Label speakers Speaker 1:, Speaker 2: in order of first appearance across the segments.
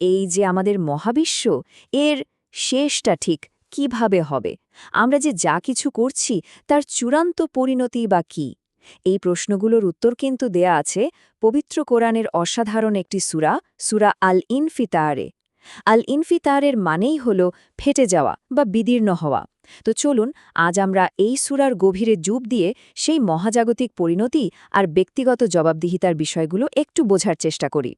Speaker 1: এই যে আমাদের মহাবিশ্ব, এর শেষটা ঠিক কিভাবে হবে? আমরা যে যা কিছু করছি তার চূড়ান্ত পরিণতি বা কী? এই প্রশ্নগুলোর উত্তর কিন্তু দেয়া আছে পবিত্র কোরআনের অসাধারণ একটি সূরা, সূরা আল ইনফিতারে। আল ইনফিতারের মানেই হল ফেটে যাওয়া বা বিদীর্ণ হওয়া। তো চলুন আজ আমরা এই সূরার গভীরে ডুব দিয়ে সেই মহাজাগতিক পরিণতি আর ব্যক্তিগত জবাবদিহিতার বিষয়গুলো একটু বোঝার চেষ্টা করি।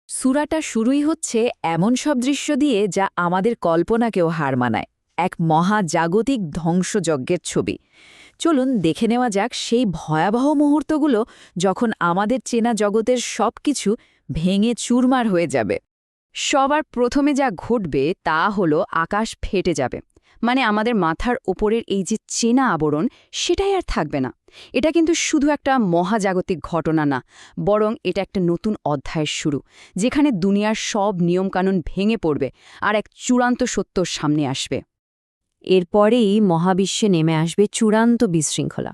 Speaker 1: সূরাটা শুরুই হচ্ছে এমন সব দৃশ্য দিয়ে যা আমাদের কল্পনাকেও হার মানায়, এক মহাজাগতিক ধ্বংসযজ্ঞের ছবি। চলুন দেখে নেওয়া যাক সেই ভয়াবহ মুহূর্তগুলো যখন আমাদের চেনা জগতের সবকিছু ভেঙে চুরমার হয়ে যাবে। সবার প্রথমে যা ঘটবে তা হলো আকাশ ফেটে যাবে। মানে আমাদের মাথার ওপরের এই যে চেনা আবরণ, সেটাই আর থাকবে না। এটা কিন্তু শুধু একটা মহাজাগতিক ঘটনা না, বরং এটা একটা নতুন অধ্যায়ের শুরু, যেখানে দুনিয়ার সব নিয়মকানুন ভেঙে পড়বে আর এক চূড়ান্ত সত্য সামনে আসবে। এরপরেই মহাবিশ্বে নেমে আসবে চূড়ান্ত বিশৃঙ্খলা।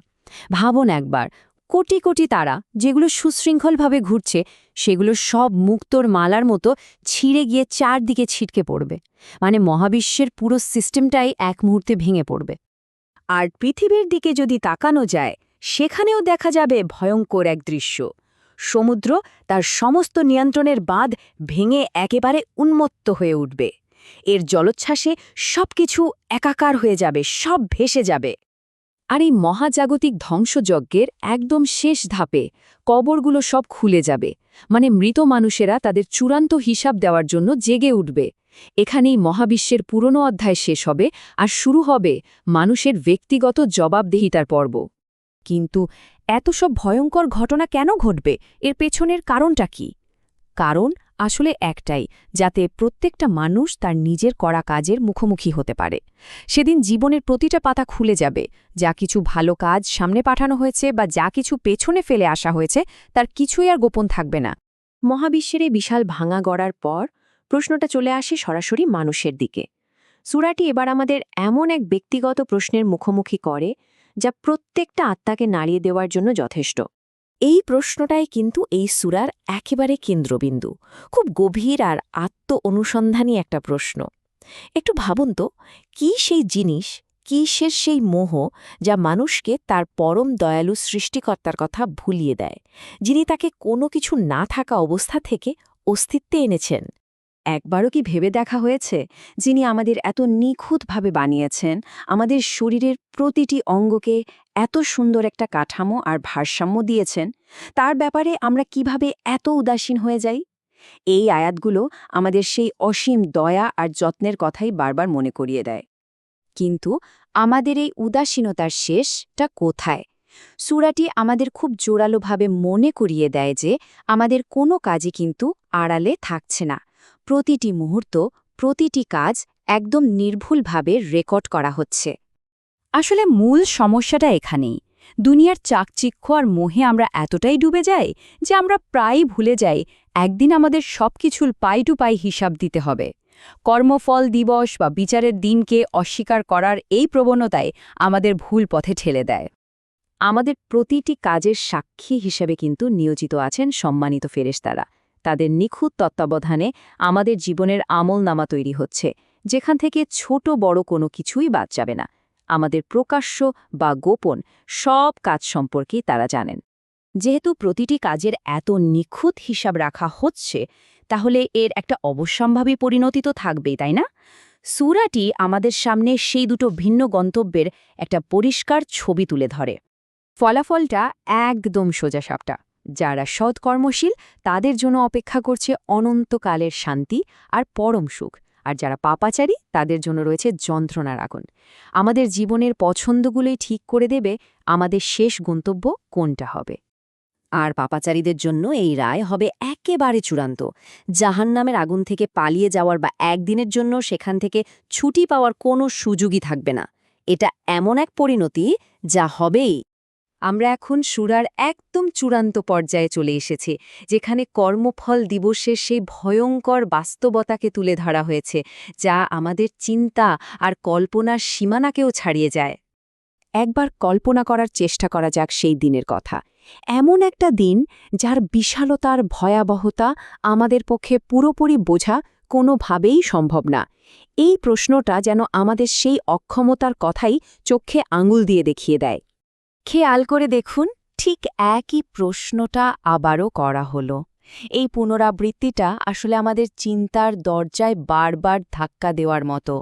Speaker 1: ভাবুন একবার, কোটি কোটি তারা যেগুলো সুশৃঙ্খলভাবে ঘুরছে, সেগুলো সব মুক্তোর মালার মতো ছিঁড়ে গিয়ে চারদিকে ছিটকে পড়বে। মানে মহাবিশ্বের পুরো সিস্টেমটাই এক মুহূর্তে ভেঙে পড়বে। আর পৃথিবীর দিকে যদি তাকানো যায়, সেখানেও দেখা যাবে ভয়ঙ্কর এক দৃশ্য। সমুদ্র তার সমস্ত নিয়ন্ত্রণের বাঁধ ভেঙে একেবারে উন্মত্ত হয়ে উঠবে। এর জলোচ্ছ্বাসে সবকিছু একাকার হয়ে যাবে, সব ভেসে যাবে। আর এই মহাজাগতিক ধ্বংসযজ্ঞের একদম শেষ ধাপে কবরগুলো সব খুলে যাবে। মানে মৃত মানুষেরা তাদের চূড়ান্ত হিসাব দেওয়ার জন্য জেগে উঠবে। এখানেই মহাবিশ্বের পুরনো অধ্যায় শেষ হবে আর শুরু হবে মানুষের ব্যক্তিগত জবাবদিহিতার পর্ব। কিন্তু এত সব ভয়ঙ্কর ঘটনা কেন ঘটবে? এর পেছনের কারণটা কি? কারণ আসলে একটাই, যাতে প্রত্যেকটা মানুষ তার নিজের করা কাজের মুখোমুখি হতে পারে। সেদিন জীবনের প্রতিটা পাতা খুলে যাবে। যা কিছু ভালো কাজ সামনে পাঠানো হয়েছে বা যা কিছু পেছনে ফেলে আসা হয়েছে, তার কিছুই আর গোপন থাকবে না। মহাবিশ্বের এই বিশাল ভাঙা গড়ার পর প্রশ্নটা চলে আসে সরাসরি মানুষের দিকে। সূরাটি এবার আমাদের এমন এক ব্যক্তিগত প্রশ্নের মুখোমুখি করে, যা প্রত্যেকটা আত্মাকে নাড়িয়ে দেওয়ার জন্য যথেষ্ট। এই প্রশ্নটাই কিন্তু এই সূরার একেবারে কেন্দ্রবিন্দু। খুব গভীর আর অনুসন্ধানী একটা প্রশ্ন। একটু ভাবুন তো, কি সেই জিনিস, কিসের সেই মোহ যা মানুষকে তার পরম দয়ালু সৃষ্টিকর্তার কথা ভুলিয়ে দেয়, যিনি তাকে কোনো কিছু না থাকা অবস্থা থেকে অস্তিত্বে এনেছেন? একবারও কি ভেবে দেখা হয়েছে, যিনি আমাদের এত নিখুঁতভাবে বানিয়েছেন, আমাদের শরীরের প্রতিটি অঙ্গকে এত সুন্দর একটা কাঠামো আর ভারসাম্য দিয়েছেন, তার ব্যাপারে আমরা কিভাবে এত উদাসীন হয়ে যাই? এই আয়াতগুলো আমাদের সেই অসীম দয়া আর যত্নের কথাই বারবার মনে করিয়ে দেয়। কিন্তু আমাদের এই উদাসীনতার শেষটা কোথায়? সূরাটি আমাদের খুব জোরালোভাবে মনে করিয়ে দেয় যে আমাদের কোনো কাজই কিন্তু আড়ালে থাকছে না। প্রতিটি মুহূর্ত, প্রতিটি কাজ একদম নির্ভুলভাবে রেকর্ড করা হচ্ছে। আসলে মূল সমস্যাটা এখানেই। দুনিয়ার চাকচিক্য আর মোহে আমরা এতটাই ডুবে যাই যে আমরা প্রায়ই ভুলে যাই একদিন আমাদের সবকিছুর পাই টু পাই হিসাব দিতে হবে। কর্মফল দিবস বা বিচারের দিনকে অস্বীকার করার এই প্রবণতায় আমাদের ভুল পথে ঠেলে দেয়। আমাদের প্রতিটি কাজের সাক্ষী হিসেবে কিন্তু নিয়োজিত আছেন সম্মানিত ফেরেশতারা। তাদের নিখুঁত তত্ত্বাবধানে আমাদের জীবনের আমলনামা তৈরি হচ্ছে, যেখান থেকে ছোট বড় কোনো কিছুই বাদ যাবে না। আমাদের প্রকাশ্য বা গোপন সব কাজ সম্পর্কেই তারা জানেন। যেহেতু প্রতিটি কাজের এত নিখুঁত হিসাব রাখা হচ্ছে, তাহলে এর একটা অবশ্যম্ভাবী পরিণতি তো থাকবেই, তাই না? সূরাটি আমাদের সামনে সেই দুটো ভিন্ন গন্তব্যের একটা পরিষ্কার ছবি তুলে ধরে। ফলাফলটা একদম সোজাসাপটা। যারা সৎকর্মশীল, তাদের জন্য অপেক্ষা করছে অনন্তকালের শান্তি আর পরম সুখ, আর যারা পাপাচারী, তাদের জন্য রয়েছে যন্ত্রণার আগুন। আমাদের জীবনের পছন্দগুলোই ঠিক করে দেবে আমাদের শেষ গন্তব্য কোনটা হবে। আর পাপাচারীদের জন্য এই রায় হবে একেবারে চূড়ান্ত। জাহান্নামের আগুন থেকে পালিয়ে যাওয়ার বা একদিনের জন্য সেখান থেকে ছুটি পাওয়ার কোনো সুযোগই থাকবে না। এটা এমন এক পরিণতি যা হবেই। আমরা এখন সূরার একদম চূড়ান্ত পর্যায়ে চলে এসেছি, যেখানে কর্মফল দিবসের সেই ভয়ঙ্কর বাস্তবতাকে তুলে ধরা হয়েছে, যা আমাদের চিন্তা আর কল্পনার সীমানাকেও ছাড়িয়ে যায়। একবার কল্পনা করার চেষ্টা করা যাক সেই দিনের কথা। এমন একটা দিন যার বিশালতার ভয়াবহতা আমাদের পক্ষে পুরোপুরি বোঝা কোনোভাবেই সম্ভব না। এই প্রশ্নটা যেন আমাদের সেই অক্ষমতার কথাই চোখে আঙুল দিয়ে দেখিয়ে দেয়। খেয়াল করে দেখুন, ঠিক একই প্রশ্নটা আবারও করা হলো। এই পুনরাবৃত্তিটা আসলে আমাদের চিন্তার দরজায় বারবার ধাক্কা দেওয়ার মতো।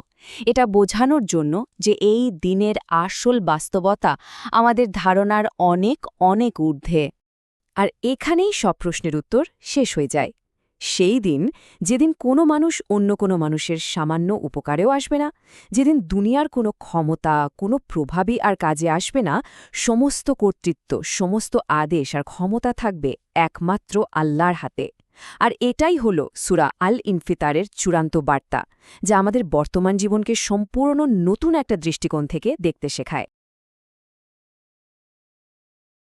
Speaker 1: এটা বোঝানোর জন্য যে এই দিনের আসল বাস্তবতা আমাদের ধারণার অনেক অনেক ঊর্ধ্বে। আর এখানেই সব প্রশ্নের উত্তর শেষ হয়ে যায়। সেই দিন, যেদিন কোনো মানুষ অন্য কোনো মানুষের সামান্য উপকারেও আসবে না, যেদিন দুনিয়ার কোনো ক্ষমতা, কোনো প্রভাবই আর কাজে আসবে না, সমস্ত কর্তৃত্ব, সমস্ত আদেশ আর ক্ষমতা থাকবে একমাত্র আল্লাহর হাতে। আর এটাই হলো সূরা আল ইনফিতারের চূড়ান্ত বার্তা, যা আমাদের বর্তমান জীবনকে সম্পূর্ণ নতুন একটা দৃষ্টিকোণ থেকে দেখতে শেখায়।